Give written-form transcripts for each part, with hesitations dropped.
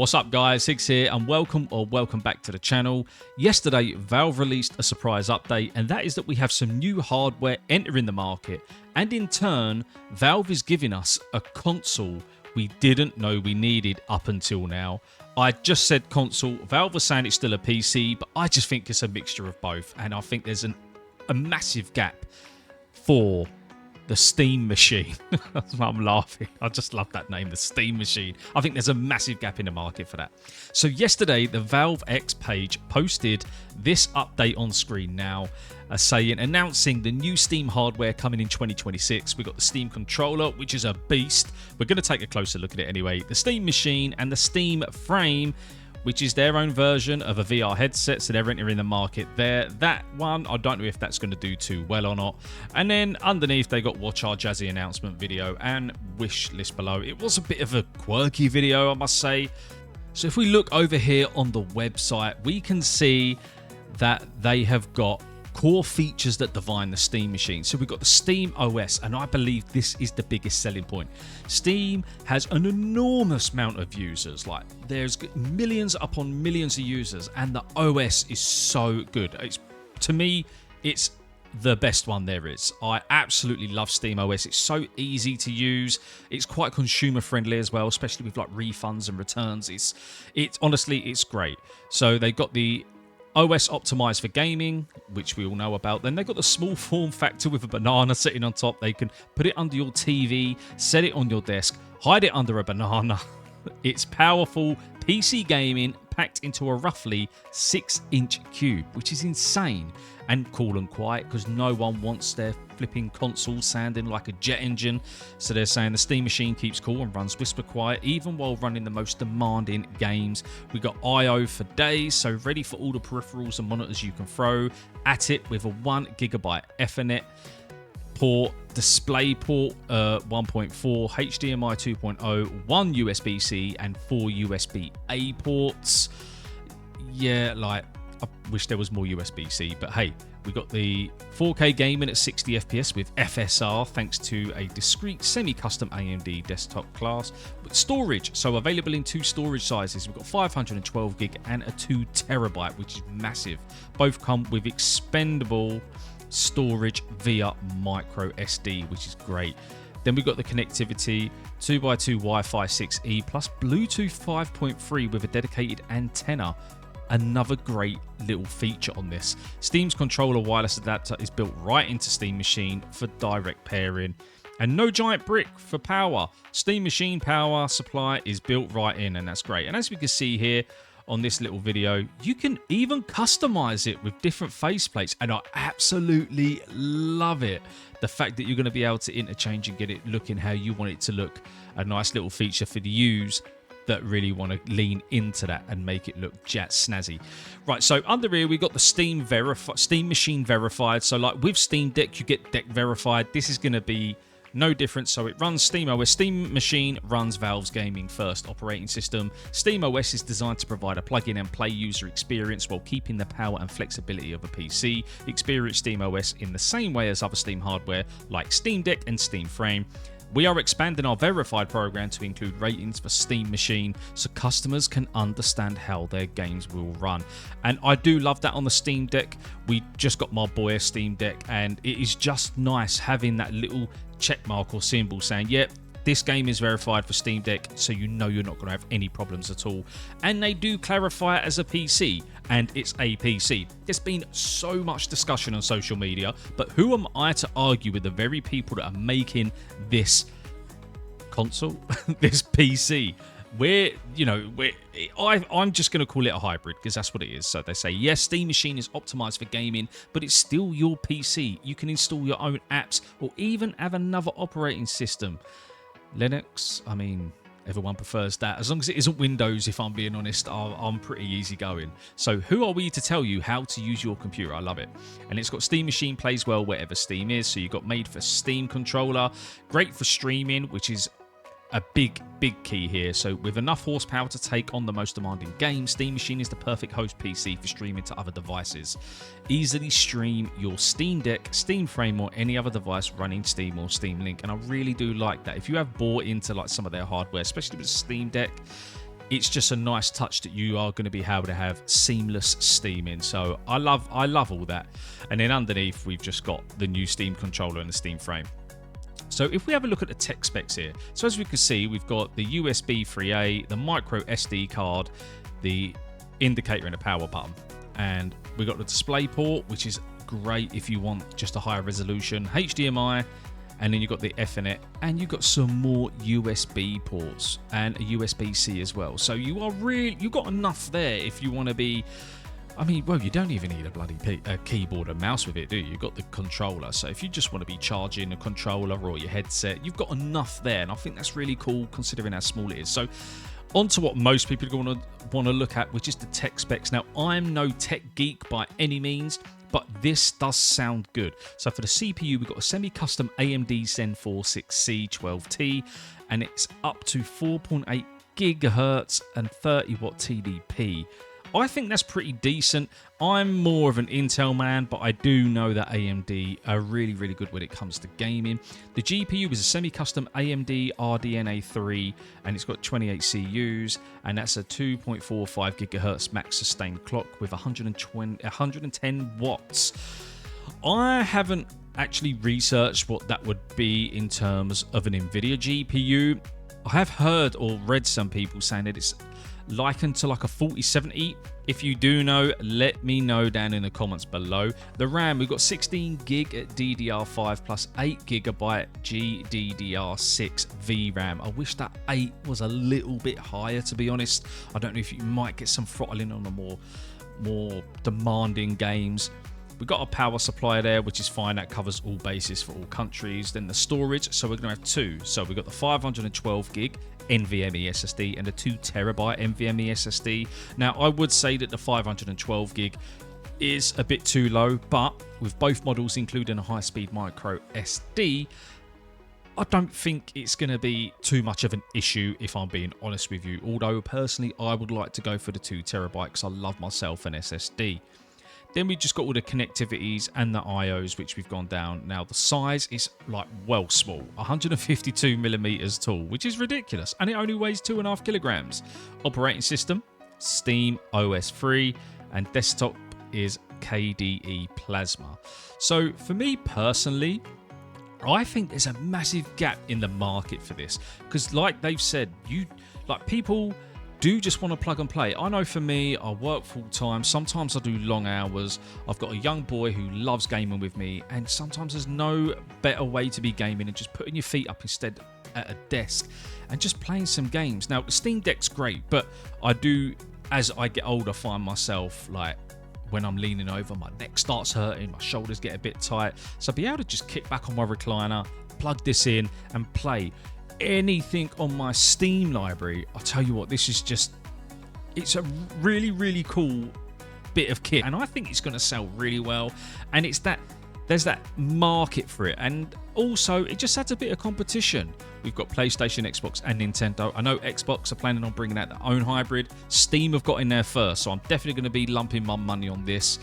What's up guys, Higgs here and welcome back to the channel. Yesterday Valve released a surprise update, and that is that we have some new hardware entering the market, and in turn Valve is giving us a console we didn't know we needed up until now. I just said console, Valve was saying it's still a PC, but I just think it's a mixture of both, and I think there's a massive gap for the Steam Machine. I'm laughing. I just love that name, the Steam Machine. I think there's a massive gap in the market for that. So yesterday, the Valve X page posted this update on screen now, announcing the new Steam hardware coming in 2026. We've got the Steam controller, which is a beast. We're going to take a closer look at it anyway. The Steam Machine and the Steam Frame, which is their own version of a VR headset, so they're entering the market there. That one, I don't know if that's going to do too well or not. And then underneath, they got Watch Our Jazzy announcement video and wish list below. It was a bit of a quirky video, I must say. So if we look over here on the website, we can see that they have got core features that define the Steam Machine. So we've got the Steam OS, and I believe this is the biggest selling point. Steam has an enormous amount of users, like there's millions upon millions of users, and the OS is so good. To me, it's the best one there is. I absolutely love Steam OS. It's so easy to use. It's quite consumer friendly as well, especially with like refunds and returns. It's honestly, it's great. So they got the OS optimized for gaming, which we all know about. Then they've got the small form factor with a banana sitting on top. They can put it under your TV, set it on your desk, hide it under a banana. It's powerful PC gaming packed into a roughly 6-inch cube, which is insane. And cool and quiet, because no one wants their flipping console sounding like a jet engine. So they're saying the Steam Machine keeps cool and runs whisper quiet, even while running the most demanding games. We got I/O for days, so ready for all the peripherals and monitors you can throw at it, with a 1 GB Ethernet port, display port 1.4, HDMI 2.0, 1 USB-C and 4 USB-A ports. Yeah, like, I wish there was more USB-C, but hey, we got the 4K gaming at 60 FPS with FSR, thanks to a discrete semi-custom AMD desktop class. But storage, so available in 2 storage sizes. We've got 512 gig and a 2 terabyte, which is massive. Both come with expendable storage via micro SD, which is great. Then we've got the connectivity, 2x2 Wi-Fi 6E plus Bluetooth 5.3 with a dedicated antenna. Another great little feature on this. Steam's controller wireless adapter is built right into Steam Machine for direct pairing. And no giant brick for power. Steam Machine power supply is built right in, and that's great. And as we can see here on this little video, you can even customize it with different faceplates, and I absolutely love it. The fact that you're going to be able to interchange and get it looking how you want it to look. A nice little feature for the users that really want to lean into that and make it look snazzy. Right, so under here we got the Steam Machine verified. So like with Steam Deck, you get Deck verified. This is going to be no different. So it runs Steam OS. Steam Machine runs Valve's gaming first operating system. Steam OS is designed to provide a plug-in and play user experience while keeping the power and flexibility of a PC. Experience Steam OS in the same way as other Steam hardware like Steam Deck and Steam Frame. We are expanding our verified program to include ratings for Steam Machine so customers can understand how their games will run. And I do love that on the Steam Deck. We just got my boy a Steam Deck, and it is just nice having that little check mark or symbol saying, yep, this game is verified for Steam Deck, so you know you're not going to have any problems at all. And they do clarify it as a PC, and it's a PC. There's been so much discussion on social media, but who am I to argue with the very people that are making this console, this PC? I'm just going to call it a hybrid, because that's what it is. So they say, yes, Steam Machine is optimized for gaming, but it's still your PC. You can install your own apps or even have another operating system. Linux, I mean, everyone prefers that. As long as it isn't Windows, if I'm being honest, I'm pretty easygoing. So who are we to tell you how to use your computer? I love it. And it's got Steam Machine plays well wherever Steam is. So you've got made for Steam controller, great for streaming, which is a big key here. So with enough horsepower to take on the most demanding games, Steam Machine is the perfect host PC for streaming to other devices. Easily stream your Steam Deck, Steam Frame, or any other device running Steam or Steam Link. And I really do like that. If you have bought into like some of their hardware, especially with Steam Deck, it's just a nice touch that you are going to be able to have seamless steaming. So I love all that. And then underneath, we've just got the new Steam controller and the Steam frame. So if we have a look at the tech specs here, so as we can see, we've got the USB 3A, the micro SD card, the indicator and the power button, and we've got the display port, which is great if you want just a higher resolution, HDMI, and then you've got the Ethernet, and you've got some more USB ports and a USB-C as well. So you've got enough there if you want to be. I mean, well, you don't even need a bloody keyboard and mouse with it, do you? You've got the controller. So if you just want to be charging a controller or your headset, you've got enough there. And I think that's really cool considering how small it is. So on to what most people are going to want to look at, which is the tech specs. Now, I'm no tech geek by any means, but this does sound good. So for the CPU, we've got a semi-custom AMD Zen 4 6C12T, and it's up to 4.8 gigahertz and 30 watt TDP. I think that's pretty decent. I'm more of an Intel man, but I do know that AMD are really, really good when it comes to gaming. The GPU is a semi-custom AMD RDNA 3, and it's got 28 CUs, and that's a 2.45 gigahertz max sustained clock with 110 watts. I haven't actually researched what that would be in terms of an NVIDIA GPU. I have heard or read some people saying that it's likened to like a 4070. If you do know, let me know down in the comments below. The RAM, we've got 16 gig at DDR5 plus 8 gigabyte GDDR6 VRAM. I wish that 8 was a little bit higher, to be honest. I don't know if you might get some throttling on the more demanding games. We've got a power supply there, which is fine. That covers all bases for all countries. Then the storage, so we're going to have two. So we've got the 512 gig NVMe SSD and a 2 terabyte NVMe SSD. Now, I would say that the 512 gig is a bit too low, but with both models including a high-speed micro SD, I don't think it's going to be too much of an issue, if I'm being honest with you. Although, personally, I would like to go for the 2 terabyte because I love myself an SSD. Then we just got all the connectivities and the IOs, which we've gone down. Now, the size is like well small, 152 millimeters tall, which is ridiculous. And it only weighs 2.5 kilograms. Operating system, Steam OS 3, and desktop is KDE Plasma. So for me personally, I think there's a massive gap in the market for this. Because like they've said, people do just want to plug and play. I know for me, I work full time. Sometimes I do long hours. I've got a young boy who loves gaming with me, and sometimes there's no better way to be gaming than just putting your feet up instead at a desk and just playing some games. Now, the Steam Deck's great, but I do, as I get older, find myself like when I'm leaning over, my neck starts hurting, my shoulders get a bit tight. So be able to just kick back on my recliner, plug this in, and play anything on my Steam library. I'll tell you what, this is just, it's a really, really cool bit of kit, and I think it's going to sell really well. And it's that there's that market for it, and also it just adds a bit of competition. We've got PlayStation, Xbox, and Nintendo. I know Xbox are planning on bringing out their own hybrid. Steam have got in there first, so I'm definitely going to be lumping my money on this.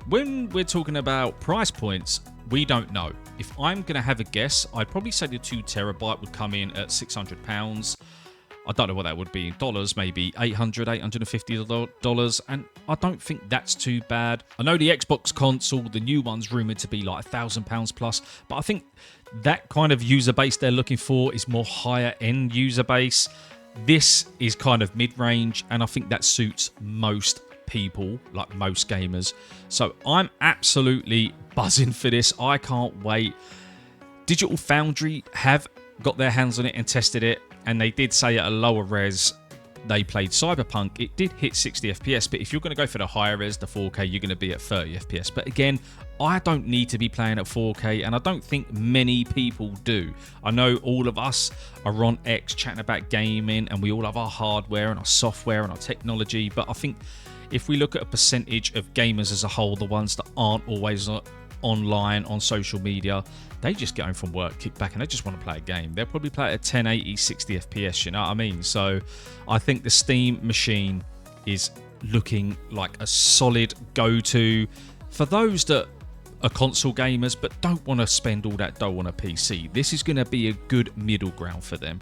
When we're talking about price points, we don't know. If I'm going to have a guess, I'd probably say the 2 terabyte would come in at £600. I don't know what that would be in dollars, maybe $800, $850, and I don't think that's too bad. I know the Xbox console, the new one's rumoured to be like £1,000 plus, but I think that kind of user base they're looking for is more higher end user base. This is kind of mid-range, and I think that suits most people, like most gamers. So I'm absolutely buzzing for this. I can't wait. Digital Foundry have got their hands on it and tested it, and they did say at a lower res they played Cyberpunk. It did hit 60 FPS, but if you're going to go for the higher res, the 4K, you're going to be at 30 FPS. But again, I don't need to be playing at 4K, and I don't think many people do. I know all of us are on X chatting about gaming, and we all have our hardware and our software and our technology, but I think if we look at a percentage of gamers as a whole, the ones that aren't always online on social media, they just get home from work, kick back, and they just want to play a game. They'll probably play it at 1080, 60 FPS, you know what I mean? So I think the Steam machine is looking like a solid go-to for those that are console gamers but don't want to spend all that dough on a PC. This is going to be a good middle ground for them.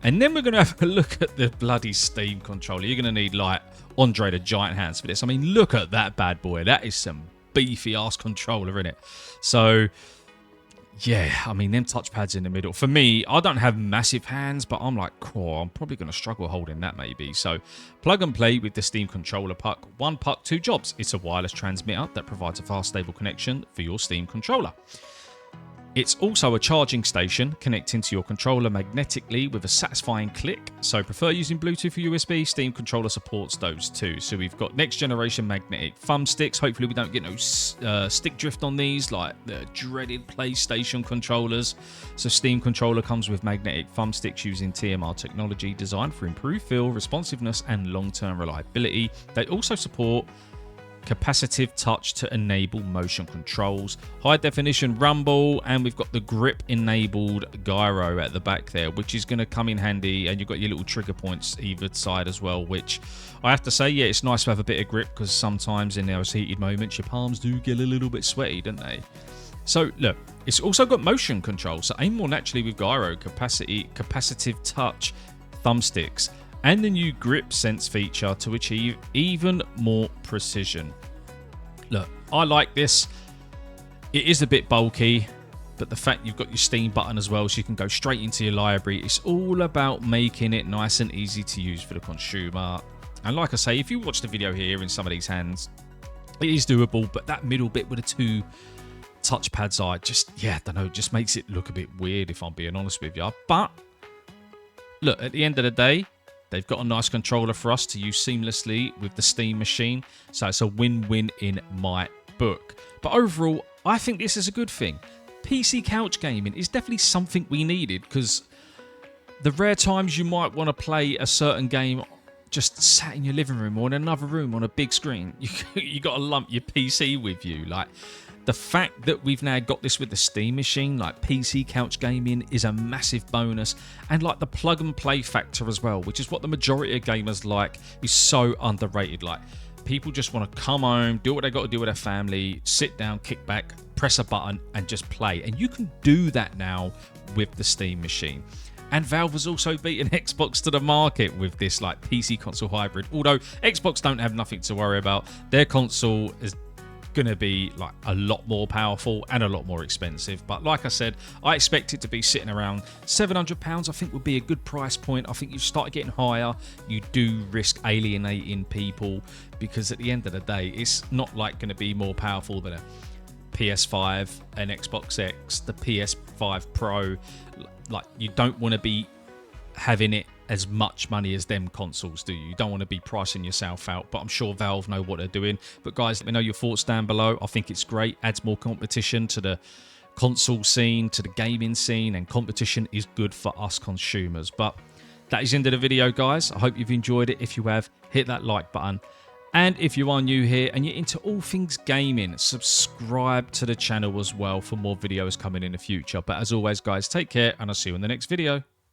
And then we're going to have a look at the bloody Steam controller. You're going to need like Andre the Giant hands for this. I mean, look at that bad boy. That is some beefy ass controller, isn't it? So yeah, I mean, them touchpads in the middle. For me, I don't have massive hands, but I'm like, oh, I'm probably going to struggle holding that maybe. So plug and play with the Steam controller puck. One puck, two jobs. It's a wireless transmitter that provides a fast, stable connection for your Steam controller. It's also a charging station connecting to your controller magnetically with a satisfying click. So prefer using Bluetooth or USB, Steam controller supports those too. So we've got next generation magnetic thumbsticks. Hopefully we don't get no stick drift on these like the dreaded PlayStation controllers. So Steam controller comes with magnetic thumbsticks using TMR technology designed for improved feel, responsiveness and long-term reliability. They also support capacitive touch to enable motion controls, high definition rumble, and we've got the grip enabled gyro at the back there, which is going to come in handy. And you've got your little trigger points either side as well, which I have to say, yeah, it's nice to have a bit of grip because sometimes in those heated moments your palms do get a little bit sweaty, don't they? So look, it's also got motion control, so aim more naturally with gyro, capacitive touch thumbsticks, and the new grip sense feature to achieve even more precision. Look, I like this. It is a bit bulky, but the fact you've got your Steam button as well, so you can go straight into your library. It's all about making it nice and easy to use for the consumer. And like I say, if you watch the video here in some of these hands, it is doable, but that middle bit with the two touchpads, I don't know, just makes it look a bit weird if I'm being honest with you. But look, at the end of the day, they've got a nice controller for us to use seamlessly with the Steam machine. So it's a win-win in my book. But overall, I think this is a good thing. PC couch gaming is definitely something we needed, because the rare times you might want to play a certain game just sat in your living room or in another room on a big screen, you got to lump your PC with you. Like, the fact that we've now got this with the Steam machine, like PC couch gaming, is a massive bonus. And like the plug and play factor as well, which is what the majority of gamers like, is so underrated. Like, people just want to come home, do what they got to do with their family, sit down, kick back, press a button and just play. And you can do that now with the Steam machine. And Valve has also beaten Xbox to the market with this like PC console hybrid. Although Xbox don't have nothing to worry about. Their console is going to be like a lot more powerful and a lot more expensive, but like I said, I expect it to be sitting around £700. I think would be a good price point. I think you start getting higher, you do risk alienating people, because at the end of the day, it's not like going to be more powerful than a PS5, an Xbox X, the PS5 Pro. Like, you don't want to be having it as much money as them consoles do. You don't want to be pricing yourself out, but I'm sure Valve know what they're doing. But guys, let me know your thoughts down below. I think it's great, adds more competition to the console scene, to the gaming scene, and competition is good for us consumers. But that is the end of the video, guys. I hope you've enjoyed it. If you have, hit that like button. And if you are new here and you're into all things gaming, subscribe to the channel as well for more videos coming in the future. But as always, guys, take care and I'll see you in the next video.